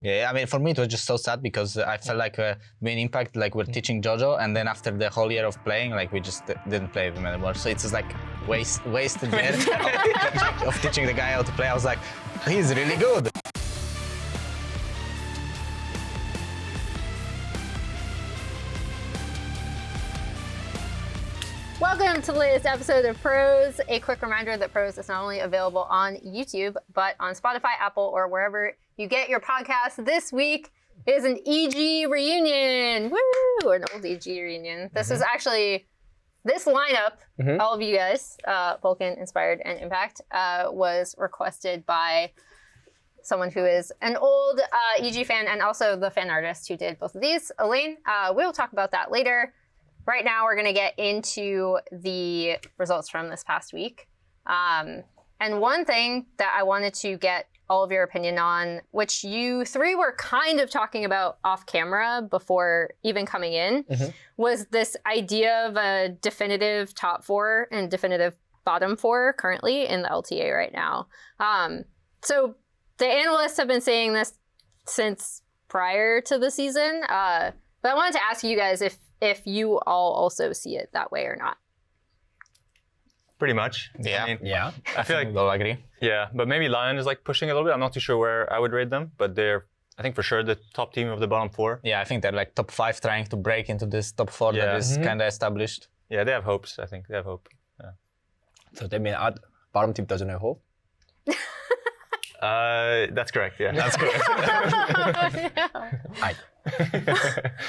Yeah, I mean, for me, it was just so sad because I felt like me and Impact, like, we're teaching Jojo, and then after the whole year of playing, like, we just didn't play with him anymore. So it's just like wasted year of teaching the guy how to play. I was like, he's really good. Welcome to the latest episode of Pros. A quick reminder that Pros is not only available on YouTube, but on Spotify, Apple, or wherever you get your podcasts. This week is an EG reunion. Woo! An old EG reunion. This is actually, this lineup, all of you guys, Vulcan, Inspired, and Impact, was requested by someone who is an old EG fan and also the fan artist who did both of these, Elaine. We'll talk about that later. Right now, we're going to get into the results from this past week. And one thing that I wanted to get all of your opinion on, which you three were kind of talking about off camera before even coming in, was this idea of a definitive top four and definitive bottom four currently in the LTA right now. So the analysts have been saying this since prior to the season. But I wanted to ask you guys if you all also see it that way or not. Pretty much. Yeah. I mean, Yeah. I feel like we'll agree. Yeah, but maybe Lyon is like pushing a little bit. I'm not too sure where I would rate them, but they're, I think for sure, the top team of the bottom four. Yeah, I think they're like top 5 trying to break into this top 4 that is kind of established. Yeah, they have hopes, I think. They have hope. Yeah. So that means our bottom team doesn't have hope? That's correct, yeah. That's correct.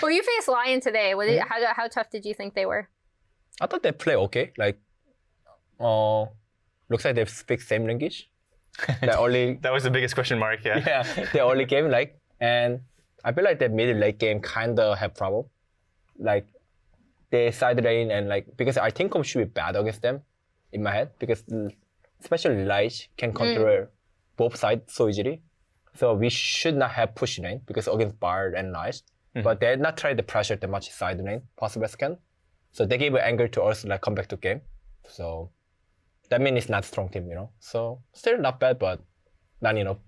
Well, you faced Lyon today. What did, how tough did you think they were? I thought they play okay. Like, looks like they speak same language. They only That was the biggest question mark, yeah. yeah, they only game like, and I feel like the mid late game kind of have problem. Like, they side lane and like because I think should be bad against them, in my head, because especially Lige can control both sides so easily. So we should not have push lane because against Bard and Lige, but they not try to pressure that much side lane possible as can. So they gave an angle to us like come back to game. So that means it's not strong team, you know. So still not bad, but not enough.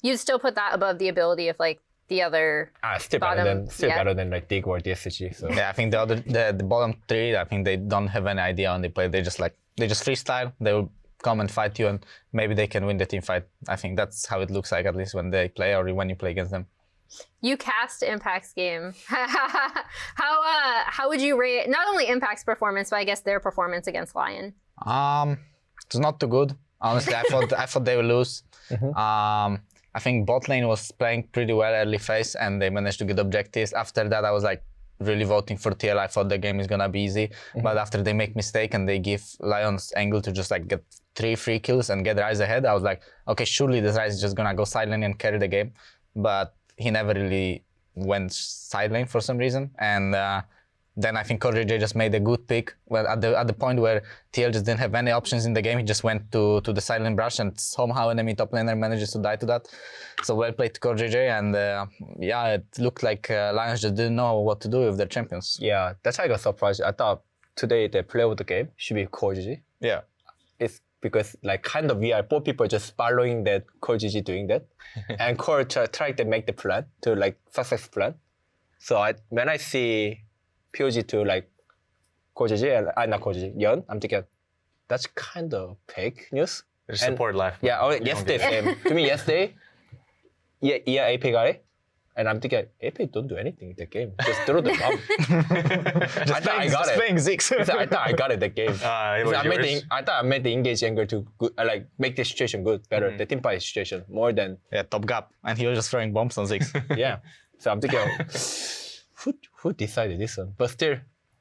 You'd still put that above the ability of like the other Still bottom, better than like Dig or DSG. So Yeah, I think the bottom 3, I think they don't have any idea on the play. They just freestyle. They will come and fight you, and maybe they can win the team fight. I think that's how it looks like, at least when they play or when you play against them. You cast Impact's game. How would you rate not only Impact's performance, but I guess their performance against Lyon? It's not too good. Honestly, I thought they would lose. I think bot lane was playing pretty well early phase, and they managed to get objectives. After that, I was like really voting for TL. I thought the game is gonna be easy, but after they make mistake and they give Lyon's angle to just like get 3 free kills and get Ryze ahead, I was like, okay, surely this Ryze is just gonna go side lane and carry the game. But he never really went side lane for some reason, and then I think CoreJJ just made a good pick. Well, at the point where TL just didn't have any options in the game, he just went to the side lane brush, and somehow enemy top laner manages to die to that. So well played to CoreJJ, and yeah, it looked like Lions just didn't know what to do with their champions. yeah, that's why I got surprised. I thought today the player of the game should be CoreGG. Yeah. It's because like kind of we are 4 people just following that CoreGG doing that, and Core tried to make the plan to like success plan. So when I see POG to like CoreGG and not CoreGG, Yeon, I'm thinking that's kind of fake news. There's support left. Yeah, yesterday same. To me yesterday, yeah, AP got it. And I'm thinking, AP don't do anything in the game. Just throw the bomb. I thought I got it. Playing Ziggs. I thought I got it that game. It was I thought I made the engage angle to good, like make the situation good, better. The team fight situation more than Yeah, top gap, and he was just throwing bombs on Ziggs. yeah. So I'm thinking, who decided this one? But still,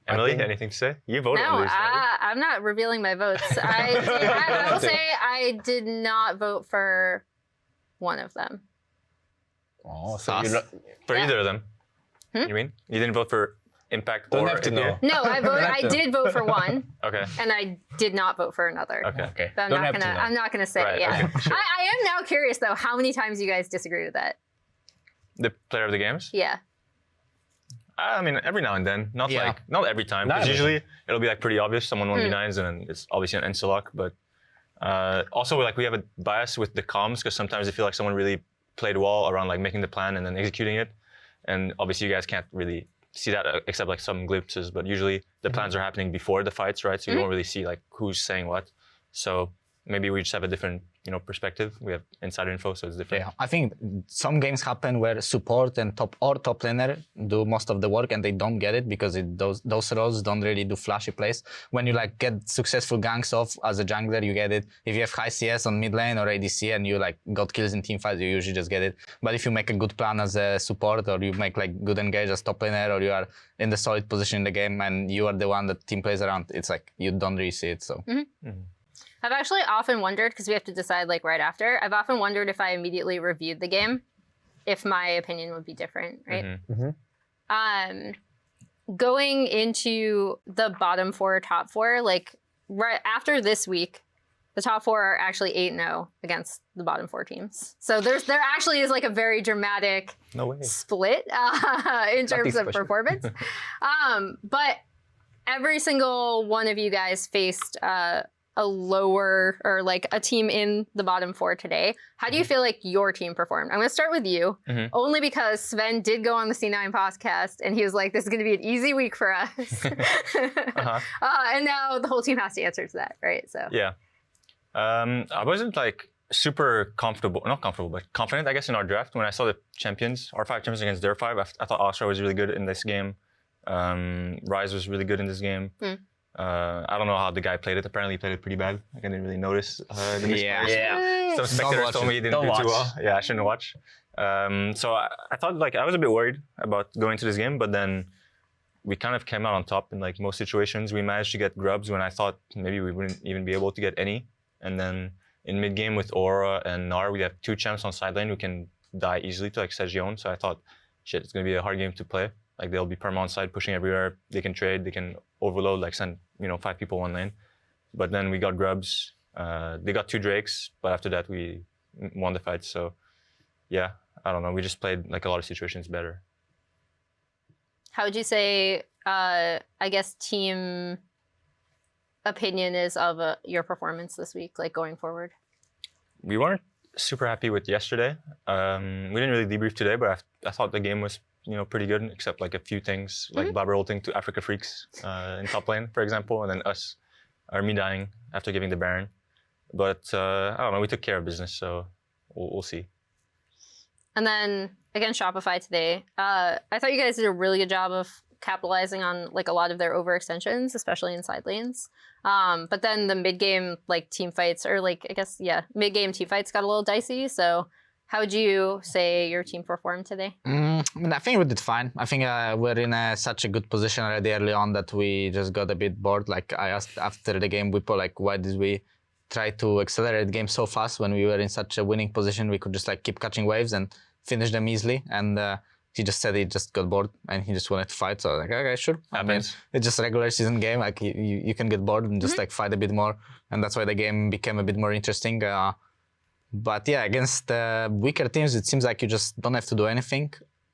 Emily, anything to say? You voted No, on these, right? I'm not revealing my votes. I will say I did not vote for one of them. oh, so Us? For Yeah. either of them. You mean? You didn't vote for Impact Don't or have to LTA? know. No, I did vote for one, Okay. and I did not vote for another. Okay. okay. But Don't have to know. I'm not gonna say. Right, Yeah, okay, sure. I am now curious though. How many times you guys disagree with that? The player of the games? Yeah. I mean, every now and then. Not Yeah. not every time. Not Because every usually it'll be like pretty obvious. Someone 1v9s and then it's obviously an Encelok. But also like we have a bias with the comms because sometimes I feel like someone really played well around like making the plan and then executing it. And obviously you guys can't really see that except like some glimpses, but usually the plans are happening before the fights, right? So you don't really see like who's saying what. So maybe we just have a different, perspective. We have insider info, so it's different. Yeah, I think some games happen where support and top laner do most of the work and they don't get it because those roles don't really do flashy plays. When you like get successful ganks off as a jungler, you get it. If you have high CS on mid lane or ADC and you like got kills in team fights, you usually just get it. But if you make a good plan as a support or you make like good engage as top laner or you are in the solid position in the game and you are the one that team plays around, it's like you don't really see it. So. I've actually often wondered, because we have to decide like right after, I've often wondered if I immediately reviewed the game, if my opinion would be different, right? Going into the bottom 4, top 4, like right after this week, the top 4 are actually 8-0 against the bottom 4 teams. So there actually is like a very dramatic split in terms of performance. But every single one of you guys faced a lower or like a team in the bottom 4 today. How do you feel like your team performed? I'm going to start with you, only because Sven did go on the C9 podcast and he was like, this is going to be an easy week for us. And now the whole team has to answer to that, right? So yeah. I wasn't like super not comfortable, but confident, I guess, in our draft. When I saw the champions, our 5 champions against their 5, I thought Astra was really good in this game. Ryze was really good in this game. I don't know how the guy played it. Apparently he played it pretty bad. Like, I didn't really notice the misfires. Some spectators told me he didn't do too well. Yeah, I shouldn't watch. So I thought like I was a bit worried about going to this game, but then we kind of came out on top in like most situations. We managed to get grubs when I thought maybe we wouldn't even be able to get any. And then in mid game with Aura and Gnar, we have 2 champs on side lane who can die easily to like Sejion. So I thought, shit, it's gonna be a hard game to play. Like they'll be perma on side, pushing everywhere. They can trade, they can overload, like send 5 people one lane. But then we got grubs. They got 2 Drakes, but after that we won the fight. So yeah, I don't know. We just played like a lot of situations better. how would you say, I guess, team opinion is of your performance this week, like going forward? We weren't super happy with yesterday. We didn't really debrief today, but I thought the game was pretty good, except like a few things, like Blabber ulting to Africa Freaks in top lane, for example, and then me dying after giving the Baron. But I don't know, we took care of business, so we'll see. And then against Shopify today, I thought you guys did a really good job of capitalizing on like a lot of their overextensions, especially in side lanes. But then the mid game like team fights, or like I guess mid game team fights got a little dicey. So how would you say your team performed today? I think we did fine. I think we're in such a good position already early on that we just got a bit bored. Like I asked after the game, Wipo, like, why did we try to accelerate the game so fast when we were in such a winning position? We could just like keep catching waves and finish them easily. And he just said he just got bored and he just wanted to fight. So I was like, okay, sure. I mean, it's just a regular season game. Like you can get bored and just like fight a bit more. And that's why the game became a bit more interesting. But yeah, against weaker teams, it seems like you just don't have to do anything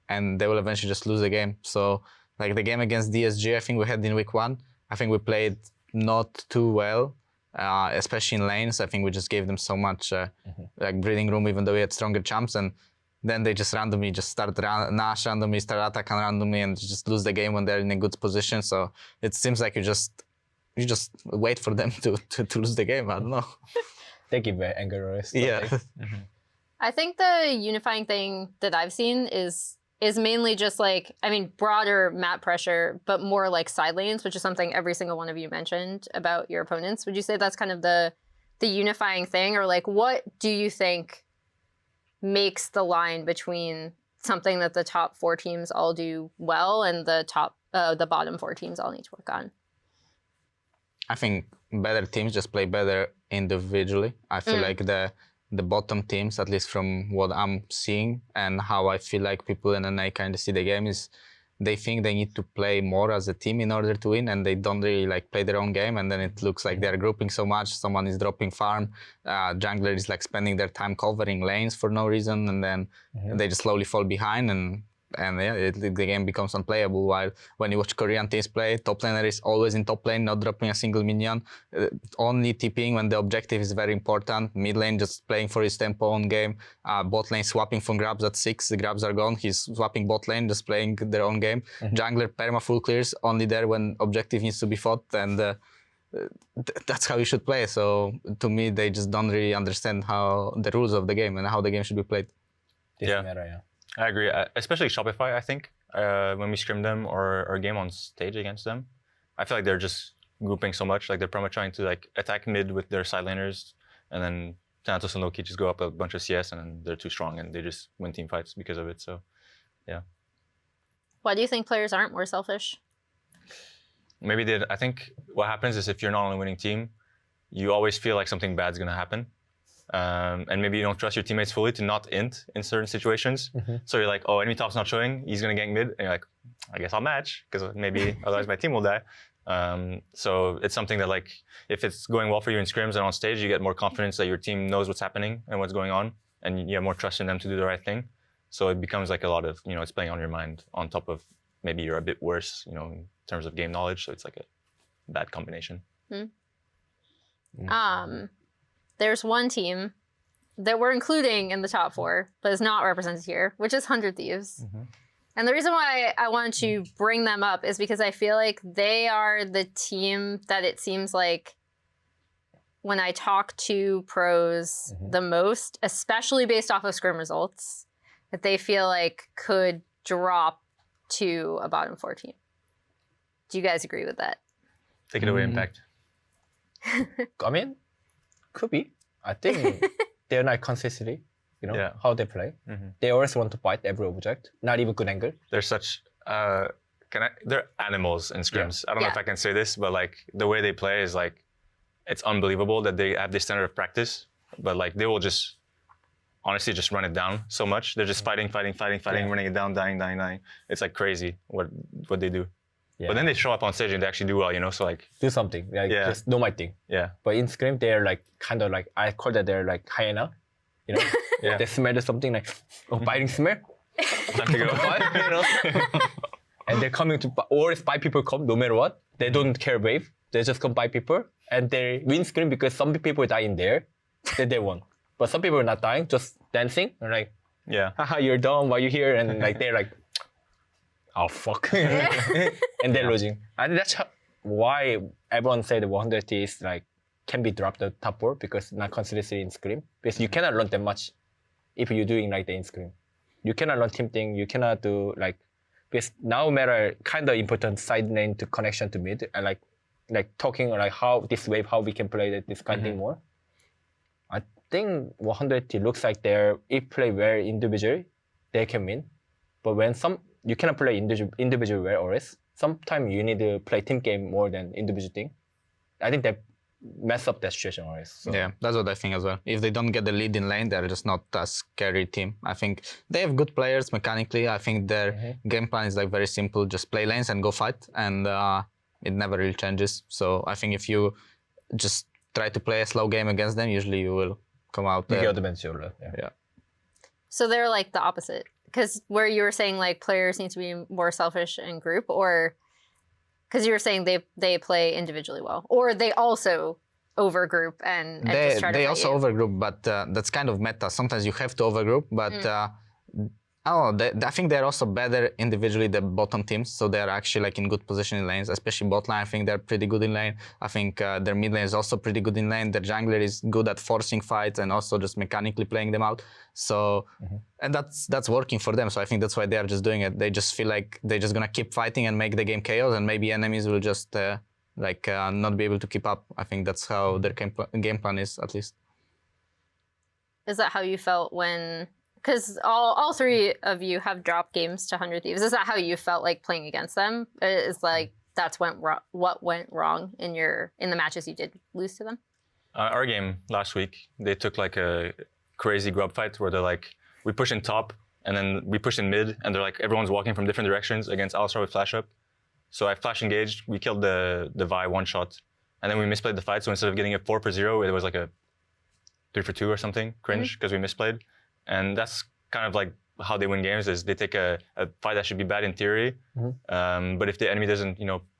and they will eventually just lose the game. So like the game against DSG, I think we had in week 1, I think we played not too well, especially in lanes. I think we just gave them so much like breathing room, even though we had stronger champs. And then they just randomly just start Nash randomly, start Atakan randomly, and just lose the game when they're in a good position. So it seems like you just wait for them to lose the game. I don't know. They give anger roast. Yeah. I think the unifying thing that I've seen is mainly just like, I mean, broader map pressure, but more like side lanes, which is something every single one of you mentioned about your opponents. Would you say that's kind of the unifying thing, or like what do you think makes the line between something that the top 4 teams all do well and the bottom 4 teams all need to work on? I think better teams just play better individually. I feel like the bottom teams, at least from what I'm seeing and how I feel like people in NA kind of see the game, is they think they need to play more as a team in order to win, and they don't really like play their own game, and then it looks like they're grouping so much. Someone is dropping farm, jungler is like spending their time covering lanes for no reason, and then they just slowly fall behind, and and yeah, the game becomes unplayable. While when you watch Korean teams play, top laner is always in top lane, not dropping a single minion, only TPing when the objective is very important. Mid lane just playing for his tempo own game. Bot lane swapping from grabs at 6, the grabs are gone. He's swapping bot lane, just playing their own game. Jungler perma full clears, only there when objective needs to be fought, and that's how you should play. So to me, they just don't really understand how the rules of the game and how the game should be played. Matter, I agree, especially Shopify, I think, when we scrim them or game on stage against them. I feel like they're just grouping so much, like they're probably trying to like attack mid with their side laners, and then Thanatos and Loki just go up a bunch of CS, and then they're too strong and they just win team fights because of it, so yeah. Why do you think players aren't more selfish? Maybe I think what happens is if you're not on a winning team, you always feel like something bad's gonna happen. And maybe you don't trust your teammates fully to not int in certain situations. So you're like, oh, enemy top's not showing, he's gonna gank mid, and you're like, I guess I'll match, because maybe otherwise my team will die. So it's something that like, if it's going well for you in scrims and on stage, you get more confidence that your team knows what's happening and what's going on, and you have more trust in them to do the right thing. So it becomes like a lot of, it's playing on your mind on top of maybe you're a bit worse, in terms of game knowledge. So it's like a bad combination. There's one team that we're including in the top 4, but is not represented here, which is 100 Thieves. And the reason why I wanted to bring them up is because I feel like they are the team that it seems like when I talk to pros the most, especially based off of scrim results, that they feel like could drop to a bottom 4 team. Do you guys agree with that? Take it away, Impact. I mean, could be. I think they're not consistently, how they play. They always want to fight every object, not even good angle. They're such, they're animals in scrims. I don't know if I can say this, but like the way they play is like, it's unbelievable that they have this standard of practice, but like they will just honestly just run it down so much. They're just fighting, running it down, dying. It's like crazy what they do. But then they show up on stage and they actually do well, so like... Do something, like just know my thing. But in Scrim, they're like, kind of like, I call that they're like hyena, They smell something like, biting smell. Time to go. And they're coming to, or if 5 people come, no matter what, they don't care wave. They just come 5 people and they win Scrim because some people die in there, then they won. But some people are not dying, just dancing. They're like, haha, you're dumb, why are you here? And like, they're like, oh fuck, and they're losing. And that's why everyone said 100 is like can be dropped the top 4 because not consistency in scrim, because you cannot learn that much if you're doing like the in scrim. You cannot learn team thing. You cannot do like, because now matter kind of important side lane to connection to mid, and like talking like how this wave, how we can play this kind of thing more. I think 100 looks like if play well individually, they can win. But when you cannot play individual well always. Sometimes you need to play team game more than individual thing. I think that mess up that situation always. So. Yeah, that's what I think as well. If they don't get the lead in lane, they're just not a scary team. I think they have good players mechanically. I think their game plan is like very simple. Just play lanes and go fight. And it never really changes. So I think if you just try to play a slow game against them, usually you will come out there. Yeah. So they're like the opposite. Because where you were saying like players need to be more selfish in group, or because you were saying they play individually well, or they also overgroup and just try to they fight also you. overgroup, but that's kind of meta. Sometimes you have to overgroup, but I think they're also better individually, the bottom teams, so they're actually like in good position in lanes, especially bot lane. I think they're pretty good in lane. I think their mid lane is also pretty good in lane. Their jungler is good at forcing fights and also just mechanically playing them out. So, and that's working for them. So I think that's why they are just doing it. They just feel like they're just gonna keep fighting and make the game chaos, and maybe enemies will just not be able to keep up. I think that's how their game plan is, at least. Is that how you felt when? Because all 3 of you have dropped games to 100 Thieves. Is that how you felt like playing against them? Is like that's what went wrong in the matches you did lose to them? Our game last week, they took like a crazy grub fight where they're like, we push in top and then we push in mid, and they're like, everyone's walking from different directions against Alistar with flash up. So I flash engaged, we killed the Vi 1 shot, and then we misplayed the fight. So instead of getting a 4-for-0, it was like a 3-for-2 or something, cringe, because we misplayed. And that's kind of like how they win games is they take a fight that should be bad in theory, but if the enemy doesn't,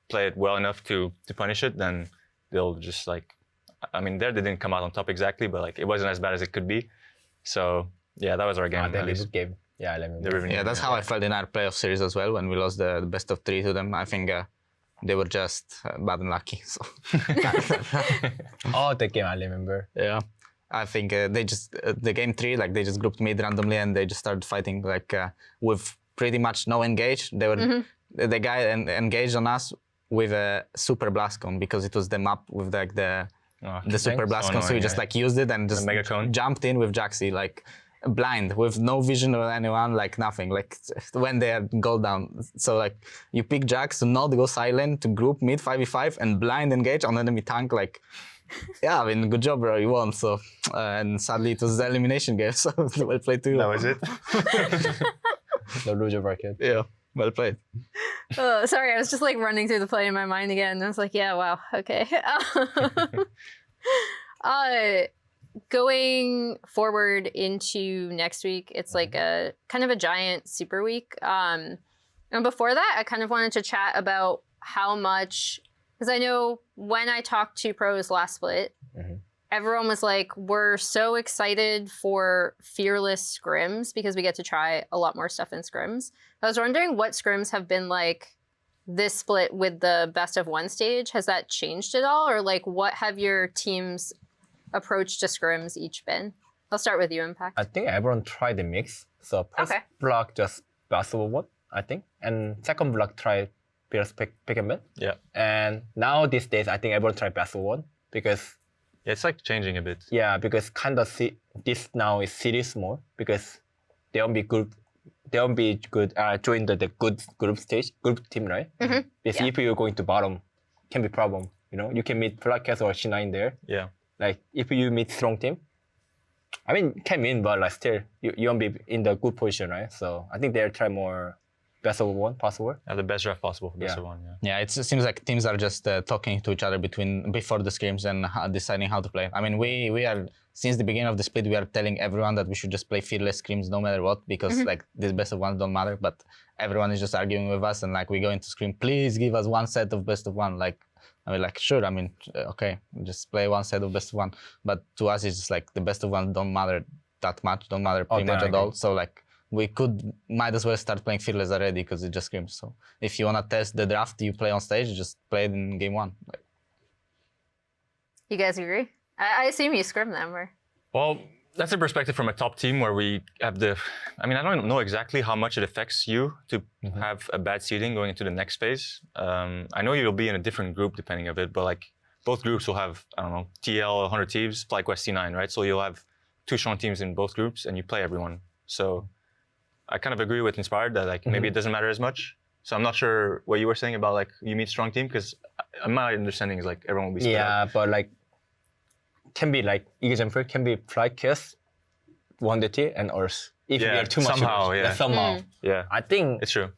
play it well enough to punish it, then they'll just like, I mean, they didn't come out on top exactly, but like it wasn't as bad as it could be. So yeah, that was our game. That is a game. Yeah, I remember. Yeah, that's how I felt in our playoff series as well when we lost the best of 3 to them. I think they were just bad and lucky. So. Oh, the game I remember. Yeah. I think they just, the game 3, like they just grouped mid randomly and they just started fighting like with pretty much no engage. They were, the guy engaged on us with a super blast cone because it was the map with like the super blast cone. So he just like used it and just jumped in with Jaxi, like blind with no vision of anyone, like nothing, like when they go down. So like you pick Jax to not go silent, to group mid 5v5 and blind engage on enemy tank, like yeah, I mean, good job, bro, you won. So and sadly it was the elimination game, so well played too. That was it. The loser bracket. Yeah, well played. Oh, sorry, I was just like running through the play in my mind again. I was like, yeah, wow, okay. Going forward into next week, it's like a kind of a giant super week. And before that, I kind of wanted to chat about how much, because I know when I talked to pros last split, everyone was like, we're so excited for fearless scrims because we get to try a lot more stuff in scrims. I was wondering what scrims have been like this split with the best of 1 stage. Has that changed at all? Or like what have your team's approach to scrims each been? I'll start with you, Impact. I think everyone tried the mix. So first block just basketball 1, I think. And second block tried fierce pick and ban. Yeah. And now these days, I think everyone tried basketball 1 because it's like changing a bit. Yeah, because kind of this now is serious more because they won't be good. They won't be good. Join the good group team, right? Because if you're going to bottom, can be problem. You can meet FlyQuest or C9 there. Yeah. Like if you meet strong team, I mean can win, but like still you won't be in the good position, right? So I think they'll try more best of 1 possible. The best draft possible for best of 1. Yeah, it seems like teams are just talking to each other before the scrims and deciding how to play. I mean, we are since the beginning of the split, we are telling everyone that we should just play fearless scrims no matter what because like these best of 1s don't matter. But everyone is just arguing with us and like we go into scrim. Please give us 1 set of best of 1. Like I mean, like sure. I mean, okay, just play 1 set of best of 1. But to us, it's just like the best of 1 don't matter that much, don't matter pretty much at all. So like. We might as well start playing fearless already because it just scrims. So if you want to test the draft you play on stage, just play it in game 1. Like. You guys agree? I assume you scrim them, or? Well, that's a perspective from a top team where we have I mean, I don't know exactly how much it affects you to have a bad seeding going into the next phase. I know you'll be in a different group depending on it, but like both groups will have, I don't know, TL, 100 Thieves, FlyQuest C9, right? So you'll have 2 strong teams in both groups and you play everyone. So I kind of agree with Inspired that like maybe it doesn't matter as much. So I'm not sure what you were saying about like you meet strong team because my understanding is like everyone will be split up. But like can be like example can be FlyQuest, 1DT and Earth. If you are too much somehow. Yeah. I think it's true.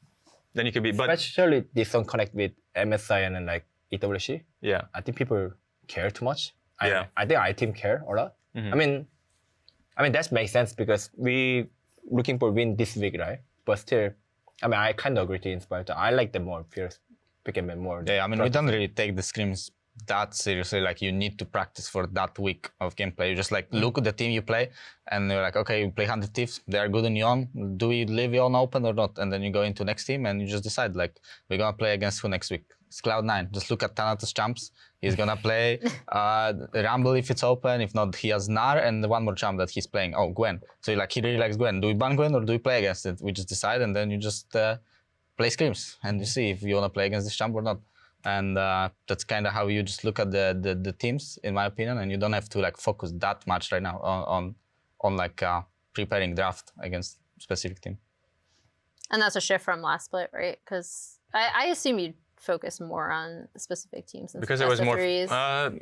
Then you could be especially this one connect with MSI and then like EWC. Yeah. I think people care too much. I think our team care a lot. I mean that makes sense because we looking for win this week, right? But still, I mean, I kind of agree to Inspired. I like the more fierce pick and ban more. Yeah, I mean, we don't really take the scrims that seriously. Like, you need to practice for that week of gameplay. You just like look at the team you play, and you're like, okay, we play 100 Thieves. They are good in Lyon. Do we leave Lyon open or not? And then you go into next team, and you just decide like, we're gonna play against who next week? It's Cloud9. Just look at Thanatos champs. He's gonna play Rumble if it's open. If not, he has Nar and the one more champ that he's playing. Oh, Gwen. So like he really likes Gwen. Do we ban Gwen or do we play against it? We just decide and then you just play scrims and you see if you wanna play against this champ or not. And that's kind of how you just look at the teams, in my opinion. And you don't have to like focus that much right now on like preparing draft against specific team. And that's a shift from last split, right? Because I assume you'd focus more on specific teams because it was more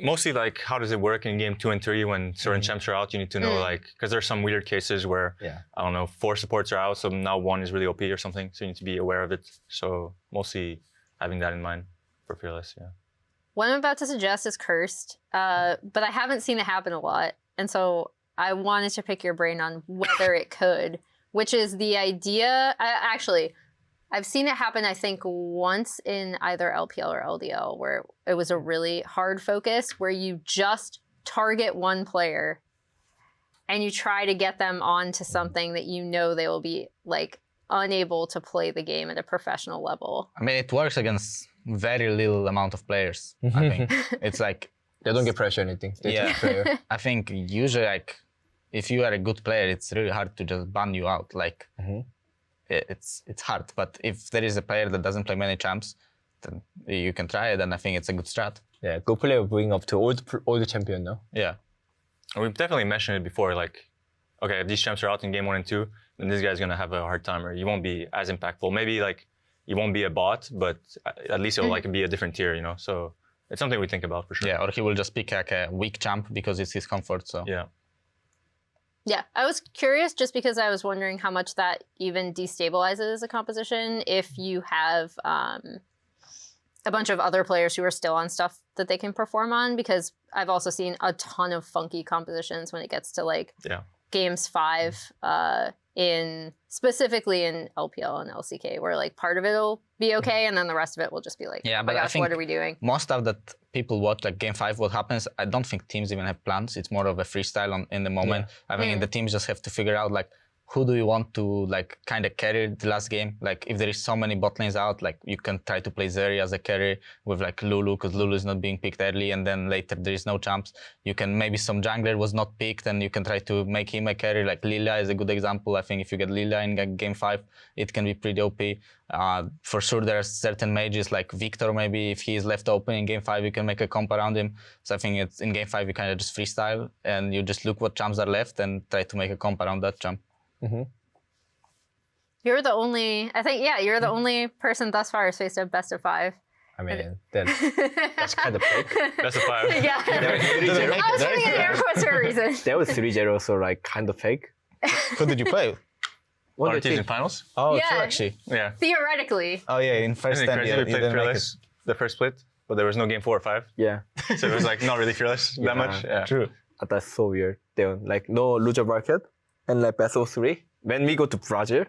mostly like how does it work in game 2 and 3 when certain champs are out. You need to know like because there's some weird cases where I don't know 4 supports are out, so now 1 is really OP or something, so you need to be aware of it. So mostly having that in mind for fearless. What I'm about to suggest is cursed, but I haven't seen it happen a lot, and so I wanted to pick your brain on whether it could. which is the idea. Actually, I've seen it happen, I think, once in either LPL or LDL, where it was a really hard focus where you just target one player and you try to get them onto something that you know they will be like unable to play the game at a professional level. I mean, it works against very little amount of players. I think it's like They don't get pressure or anything. They Yeah. just play. I think usually like if you are a good player, it's really hard to just ban you out. Like it's hard. But if there is a player that doesn't play many champs, then you can try it, and I think it's a good strat. Yeah, good player bring up to old champion, no? Yeah. We've definitely mentioned it before, like, okay, if these champs are out in game 1 and 2, then this guy's gonna have a hard time, or you won't be as impactful. Maybe like you won't be a bot, but at least it'll like be a different tier, you know? So it's something we think about for sure. Yeah, or he will just pick like a weak champ because it's his comfort. So Yeah. Yeah, I was curious just because I was wondering how much that even destabilizes a composition if you have a bunch of other players who are still on stuff that they can perform on, because I've also seen a ton of funky compositions when it gets to like games 5 specifically in LPL and LCK, where like part of it will be okay and then the rest of it will just be like, yeah, oh but my I gosh, think what are we doing? most of that people watch like game 5, what happens, I don't think teams even have plans. It's more of a freestyle in the moment. I think the teams just have to figure out like who do you want to like kind of carry the last game. Like if there is so many bot lanes out, like you can try to play Zeri as a carry with like Lulu, because Lulu is not being picked early, and then later there is no champs. You can, maybe some jungler was not picked and you can try to make him a carry. Like Lilia is a good example. I think if you get Lilia in game 5, it can be pretty OP. For sure there are certain mages like Victor, maybe if he is left open in game 5, you can make a comp around him. So I think it's in game 5 you kind of just freestyle and you just look what champs are left and try to make a comp around that champ. You're the only, I think, you're the only person thus far who's faced a best of 5. I mean, that's kind of fake. Best of 5. Yeah. I was putting an air quotes for a reason. That was 3-0, so like kind of fake. Who did you play? What Our teams in finals? Oh, Yeah. true, actually. Yeah. Theoretically. Oh yeah, in first Isn't it 10 crazy? you We played didn't make it. Fearless the first split, but there was no game 4 or 5. Yeah, So it was like not really Fearless that much. Yeah. True. that's so weird. Then like no loser bracket and like best of 3. When we go to Brazil,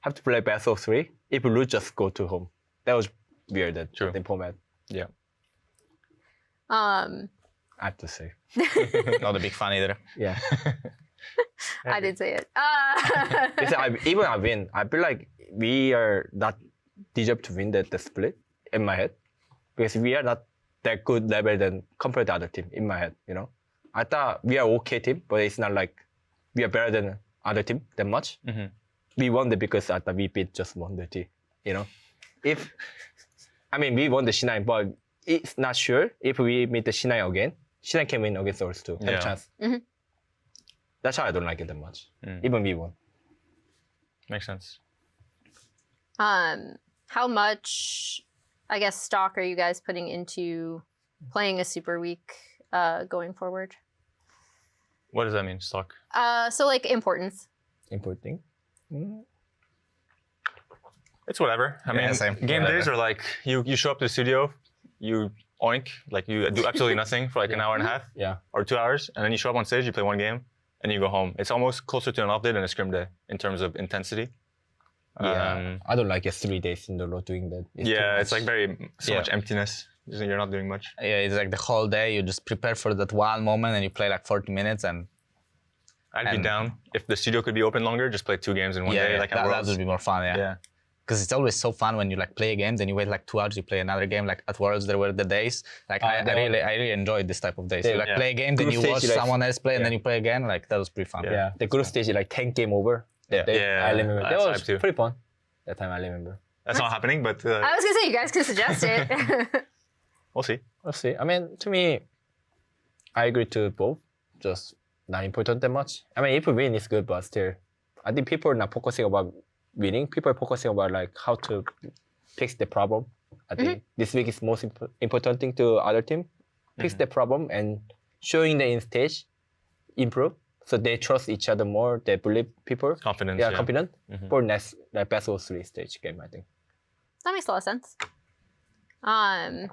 have to play best of 3. If we lose, just go to home. That was weird. That True. the format. Yeah. I have to say. Not a big fan either. Yeah. I did say it. Even I win, I feel like we are not deserve to win the split in my head, because we are not that good level than compared to other team in my head. You know, I thought we are okay team, but it's not like we are better than other team that much. We won it because I thought we beat just one the team. You know, we won the C9, but it's not sure if we meet the C9 again. C9 can win against us too. Have a chance. That's how I don't like it that much. Even we won. Makes sense. How much, I guess, stock are you guys putting into playing a super week going forward? What does that mean, stock? So like importance. Important. It's whatever. I mean, same. game Whatever. days are like you show up to the studio, you oink, like you do absolutely nothing for like an hour and a half Yeah. or 2 hours, and then you show up on stage, you play one game, and you go home. It's almost closer to an off day than a scrim day in terms of intensity. Yeah, I don't like it 3 days in a row doing that. It's too Yeah, it's much. like much emptiness. You're not doing much. Yeah, it's like the whole day you just prepare for that one moment and you play like 40 minutes and I'd be down if the studio could be open longer. Just play 2 games in one day, like at that Worlds. would be more fun. Yeah. Because it's always so fun when you like play a game, then you wait like 2 hours, you play another game. Like at Worlds, there were the days. Like I really enjoyed this type of days. You like play a game, then Group you stage, watch like- someone else play, and then you play again. Like that was pretty fun. Yeah, the group stage is like 10 game over. Yeah. Yeah, I remember. That that's was hype too. pretty fun. That time I remember. That's not happening, but I was gonna say you guys can suggest it. we'll see. Let's see. I mean, to me, I agree to both. Just not important that much. I mean, if we win, it's good, but still, I think people are not focusing about winning. People are focusing about like how to fix the problem. I think this week is most important thing to other team. Fix the problem and showing the in stage, improve. So they trust each other more. They believe people. Confidence. They are confident for next like best of 3 stage game. I think. That makes a lot of sense. I'm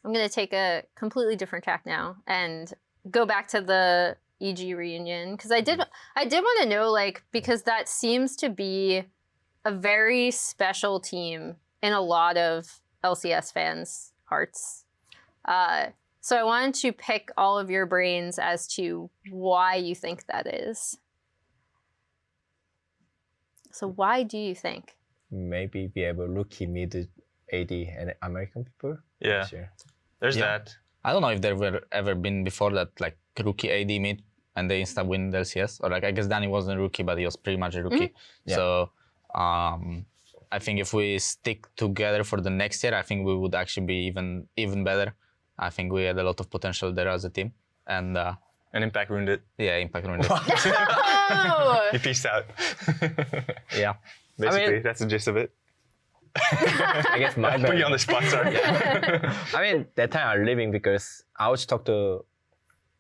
gonna take a completely different tack now and go back to the EG reunion? Because I did want to know, like, because that seems to be a very special team in a lot of LCS fans' hearts. So I wanted to pick all of your brains as to why you think that is. So why do you think? Maybe we have a rookie mid AD and American people. Yeah. Sure. There's Yeah. that. I don't know if there were ever been before that like rookie AD mid and they insta win the LCS, or like I guess Danny wasn't a rookie, but he was pretty much a rookie. Yeah. So I think if we stick together for the next year, I think we would actually be even better. I think we had a lot of potential there as a team, and Impact ruined it. yeah, Impact ruined it. Oh! He peaced out. Yeah, Basically, mean- that's the gist of it. I guess my Put you on bad. the spot, sorry. I mean, that time I'm leaving because I was talk to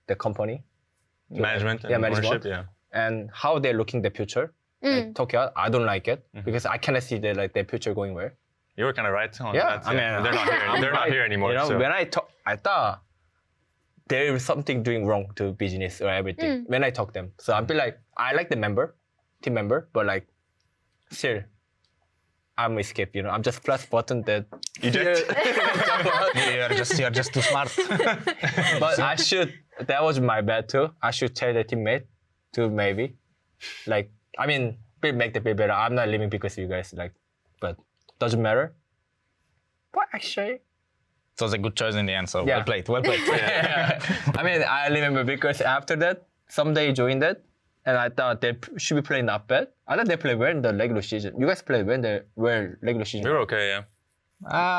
the company Management and Yeah, management. ownership, yeah. and how they're looking the future. Like, Tokyo, I don't like it because I cannot see their future going where. You were kind of right on Yeah, that. I mean, they're not here. I'm They're not right. here anymore. You know, so. when I talk, I thought there is something doing wrong to business or everything. When I talk them, so I feel like I like the team member, but like still, I'm escape. You know, I'm just press button that. Eject. you're just too smart. But I should. That was my bad too. I should tell the teammate to maybe, like, I mean, make the play better. I'm not leaving because you guys like, but doesn't matter. But actually. It was a good choice in the end. So Yeah. well played, well played. I mean, I remember because after that, someday joined that, and I thought they should be playing not bad. I thought they played well in the regular season. You guys played well in the regular season. We were okay, yeah.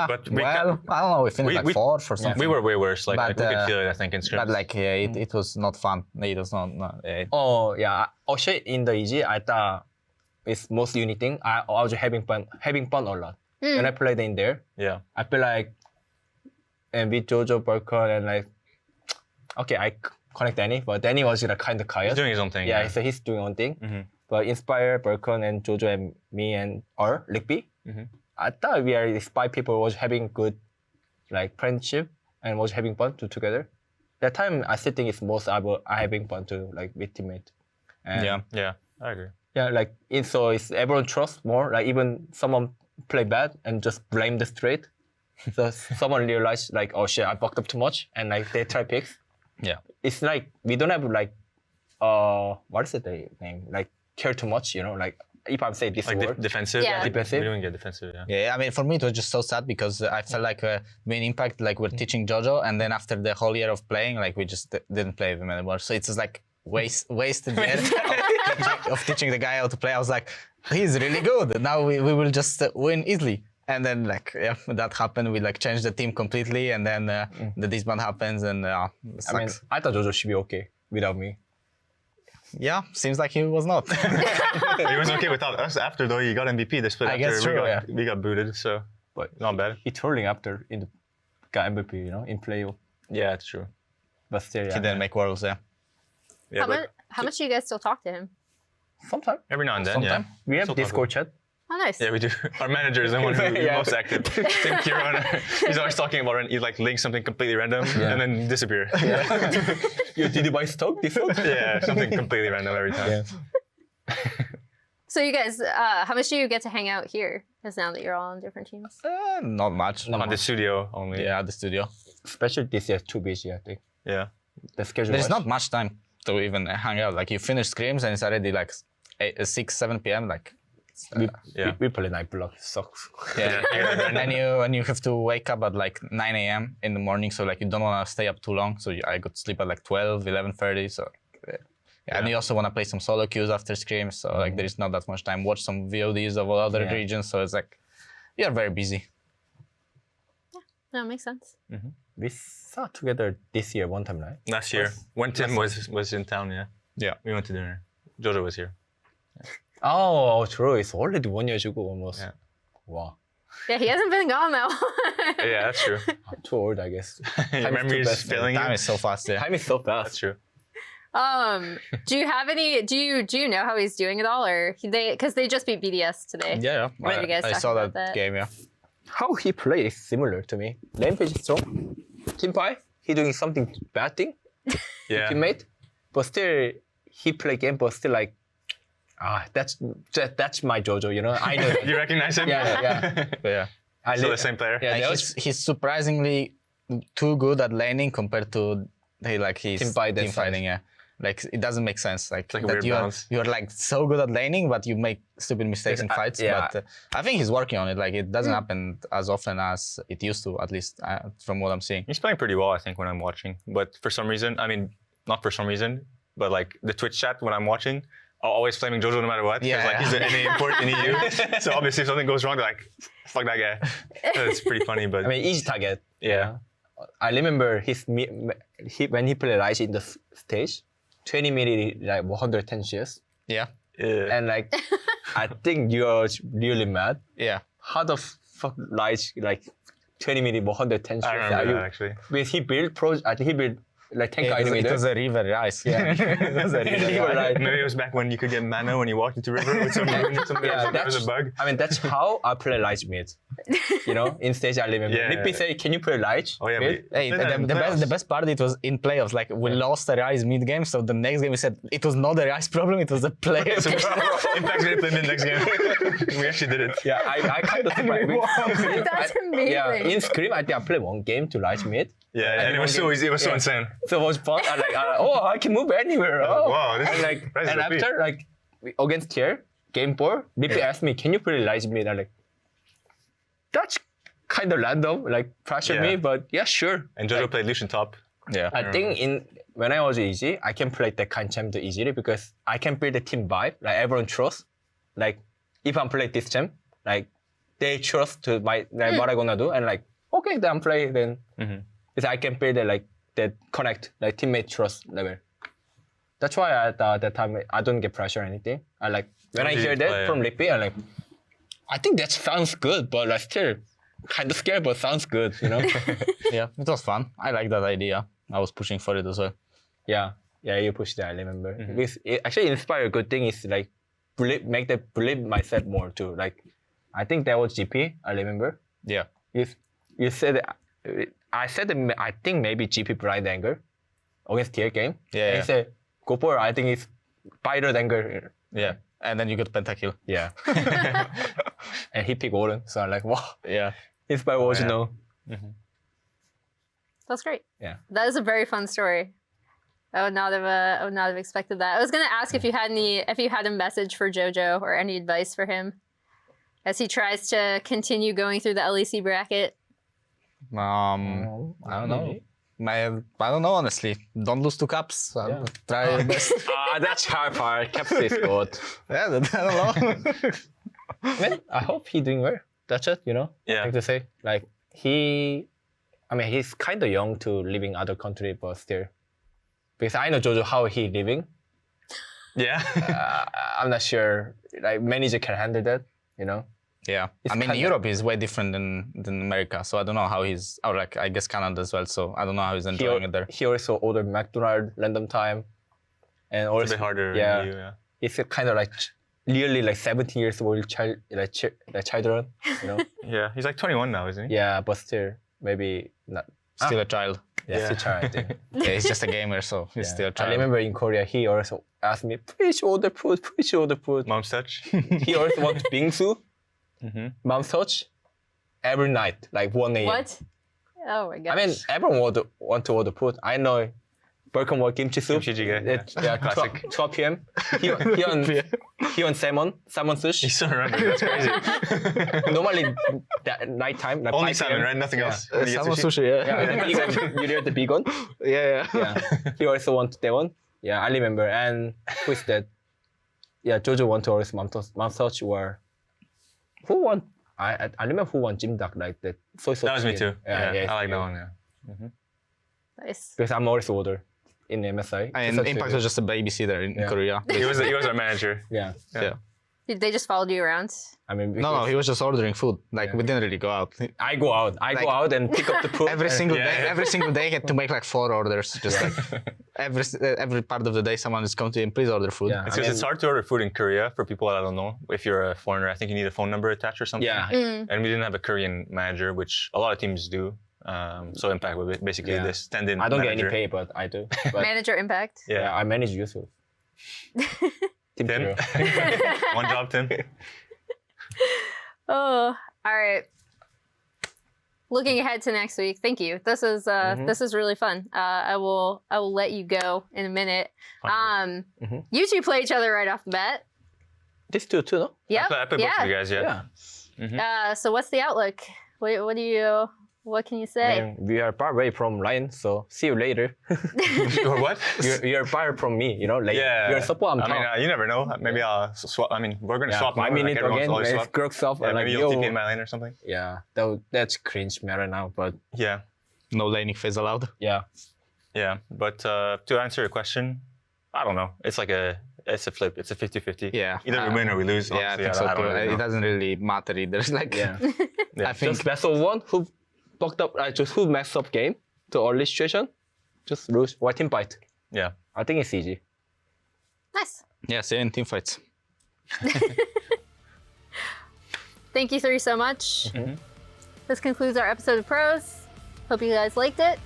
But we well, I don't know. We finished we- fourth or something. We were way worse. Like, But, we could feel it, I think, in scrims. But like, yeah, it was not fun. It was not. Oh yeah. Actually, in the EG, I thought it's mostly unit thing. I was having fun a lot. When I played in there, Yeah. I feel like, and with Jojo, Vulcan, and like, okay, I connect Danny, but Danny was like kind of quiet. He's doing his own thing. Yeah, so he's doing own thing. Mhm. But Inspired, Vulcan, and Jojo, and me, and Ligby, Mhm. I thought we are these 5 people was having good, like, friendship and was having fun together. That time, I still think it's most about having fun to like with teammate. And Yeah. Yeah, I agree. yeah, like so it's everyone trust more. Like even someone play bad and just blame the straight. So someone realized like, oh shit, I fucked up too much, and like they try picks. Yeah. It's like we don't have like what is it the name? Like care too much, you know? Like if I say this Like word. defensive. Yeah. Defensive. We don't get defensive, yeah. Yeah, I mean, for me, it was just so sad because I felt like main Impact, like we're teaching Jojo, and then after the whole year of playing, like we just didn't play with him anymore. So it's just like wasted year of teaching the guy how to play. I was like, he's really good. Now we will just win easily. And then like, yeah, that happened. We like changed the team completely, and then the disband happens, and it I sucks. mean, I thought Jojo should be okay without me. Yeah, seems like he was not. He was okay without us after, though. He got MVP. The split I after guess true, yeah. we got booted, so But not bad. he trolling after in the got MVP, you know, in playoff. Yeah, that's true. But still, He yeah. didn't make worlds, yeah. Yeah, but How much do you guys still talk to him? Sometimes every now and then, Sometime. yeah. we have Still talk Discord chat. Oh, nice. Yeah, we do. Our manager is the one who's Yeah. most active. Tim Kieran, he's always talking about it. He like links something completely random and then disappear. Yo, did you buy stock this one? Yeah, something completely random every time. Yeah. So you guys, how much do you get to hang out here? Because now that you're all on different teams. Not much. On the studio only. Yeah, at the studio. Especially this year, too busy, I think. Yeah. The schedule There's was- not much time to even hang out. Like you finish Scrims and it's already like 6, 7 p.m. Like, Yeah. We play night block, sucks. yeah. and you have to wake up at like 9 a.m. in the morning. So like you don't want to stay up too long. So I got to sleep at like 12, 11:30. So yeah. And you also want to play some solo queues after Scrims. So like there is not that much time. Watch some VODs of other Yeah. regions. So it's like you're very busy. No, makes sense. We saw together this year one time, right? Last year, when Tim was in town, yeah. Yeah. We went to dinner. Jojo was here. Oh, true. It's already 1 year ago almost. Yeah. Wow. Yeah, he hasn't been gone that long. Yeah, that's true. I'm too old, I guess. Your memory is best, man. failing you. Time is so fast. Yeah. Time is so That's fast. true. Do you have any? Do you know how he's doing at all, or because they just beat BDS today? Yeah. What did you guys I talk saw about that that? game. Yeah. How he plays is similar to me. Rampage is strong. Team Pi, he doing something bad thing. Yeah. Teammate. but still he play game, but still like, that's my Jojo, you know. I know. You recognize him? Yeah. Yeah. Still the same player. Yeah, And he's surprisingly too good at laning compared to his Team fighting. Yeah, like it doesn't make sense. Like, like a that weird balance. you're like so good at laning, but you make stupid mistakes in fights. yeah. But I think he's working on it. Like it doesn't happen as often as it used to, at least from what I'm seeing. He's playing pretty well, I think, when I'm watching. But for some reason, I mean, not for some reason, but like the Twitch chat when I'm watching, I'm always flaming Jojo no matter what. Yeah. Like he's an NA import in EU. So obviously if something goes wrong, they're like, fuck that guy. It's pretty funny, but I mean, easy target. yeah. I remember when he played Ryze in the stage, 20 minutes, like 110 shares. Yeah, And like, I think you're really mad. yeah. How the fuck Ryze, like 20 minutes, 110 shares? I remember that actually. Because he built I think he built like 10 It was a river Rice. Yeah. It was a river River Rice. Rice. Maybe it was back when you could get mana when you walked into river with some moon or something. Yeah, that was a bug. I mean, that's how I play Ryze mid. You know, in stage I remember. Yeah. Lippy say, can you play Ryze? Oh yeah, mid? Hey, the best part, it was in playoffs. Like we lost the Rice mid game, so the next game we said it was not the Rice problem, it was the player. So Impact's gonna play mid next game. We actually did it. Yeah, I kind of think That's amazing. Yeah, in Scrim, I think I played one game to Ryze mid. Yeah, and it was so easy. It was so insane. So it was fun. I like, I can move anywhere. Oh, Wow, this and is like, Ryze and is OP. after like against tier game 4, Lippy asked me, "Can you play Ryze mid?" I'm like, that's kind of random. Like pressure me, Yeah. but yeah, sure. And Jojo played Lucian top. Yeah. I think when I was EG, I can play that kind of champ easily because I can build a team vibe. Like everyone trusts. Like if I'm playing this champ, like they trust to what I'm gonna do, and like okay, then I'm playing then. Because I can build that connect, like teammate trust level. That's why at that time I don't get pressure or anything. I like when I did hear you that play? from Lippy, I like. I think that sounds good, but like still kind of scared, but sounds good, you know. Yeah, it was fun. I like that idea. I was pushing for it as well. Yeah, you pushed that. I remember. Because actually, Inspire. Good thing is like make that believe myself more too. Like, I think that was GP. I remember. Yeah. You said I said that I think maybe GP blind anger against tier game. Yeah, And yeah. he said go for I think it's Spider anger. Yeah. And then you got pentakill. Yeah. And he picked Oren, so I'm like, wow. Yeah. Inspire was yeah. no. That's great. Yeah. That is a very fun story. I would not have expected that. I was gonna ask if you had a message for Jojo or any advice for him as he tries to continue going through the LEC bracket. I don't know. I don't know, honestly. Don't lose 2 cups. Try your best. That's hard part. Caps is good. Yeah, I don't know. Man, I hope he's doing well. That's it, you know? Yeah. Like to say. Like, he's kind of young to live in other country, but still. Because I know Jojo how he living. Yeah. I'm not sure, like, manager can handle that, you know? Yeah. It's I mean, kinda- Europe is way different than America, so I don't know how he's, or like, I guess Canada as well, so I don't know how he's enjoying it there. He also ordered McDonald's random time. And It's a also, bit harder yeah. in EU, yeah. It's kind of like, nearly like 17 years old child, children, you know? Yeah, he's like 21 now, isn't he? Yeah, but still, maybe not. Still a child. Yeah, still child, I think. Yeah, he's just a gamer, so he's still a I child. remember in Korea, he also asked me, please order food, please order food. Mom's touch. He also wants bingsu, mom's touch, every night, like 1 a.m. What? Oh my gosh. I mean, everyone want to order food. I know Vulcan want kimchi soup. Kimchi jjigae, It's, yeah. classic. 12 p.m. He on salmon You sushi. still remember, that's crazy. Normally, that nighttime, like Only 5 salmon, p.m. right? Nothing Yeah. else. When you get Salmon sushi. sushi, yeah. Yeah, and the big one, you hear the big one? Yeah. Yeah. He also want that one. Yeah, I remember. And who is that? Yeah, Jojo want to always mom touch or who won? I remember who won Jim Duck like that. Soy sauce That was me chicken. too. Yeah, I like that one, yeah. Nice. Because I'm always older in MSI. And Impact was just a babysitter in Korea. He was our manager. Yeah. Yeah. Did they just followed you around? I mean, No, he was just ordering food. Like, we didn't really go out. I go out. I go out and pick up the food. Every single Yeah. day, every single day, I had to make like 4 orders. Just like every part of the day, someone is coming to him, please order food. Yeah. It's because it's hard to order food in Korea for people that don't know. If you're a foreigner, I think you need a phone number attached or something. Yeah. And we didn't have a Korean manager, which a lot of teams do. So Impact will be basically Yeah. this stand-in I don't manager. get any pay, but I do. But Manager Impact. yeah, I manage Yusuf. Team Tim? Hero. One job, Tim. Oh, all right. Looking ahead to next week. Thank you. This is really fun. I will let you go in a minute. You two play each other right off the bat. These two too, no? Yep. I play both of you guys, yeah. So what's the outlook? What can you say? Man, we are far away from Lyon, so see you later. Or what? you're far from me, you know? Like, Yeah. you're support, I'm I mean, top. you never know. Maybe I'll swap. I mean, we're going to swap. 5 minutes again, let's Grok swap. Yeah, and like, maybe you'll yo. TP in my lane or something. Yeah, that's cringe matter now, but Yeah. No laning phase allowed. yeah. Yeah. But to answer your question, I don't know. It's a flip. It's a 50-50. Yeah. Either we win or we lose. Yeah, I honestly. think so don't too. really know. It doesn't really matter either. Like, Yeah. Yeah. I think Just best of one, who fucked up, just who messed up game to early situation, just lose, or team fight. Yeah. I think it's easy. Nice. yeah, see you in team fights. Thank you three so much. This concludes our episode of Pros. Hope you guys liked it.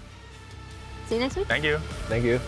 See you next week. Thank you. Thank you.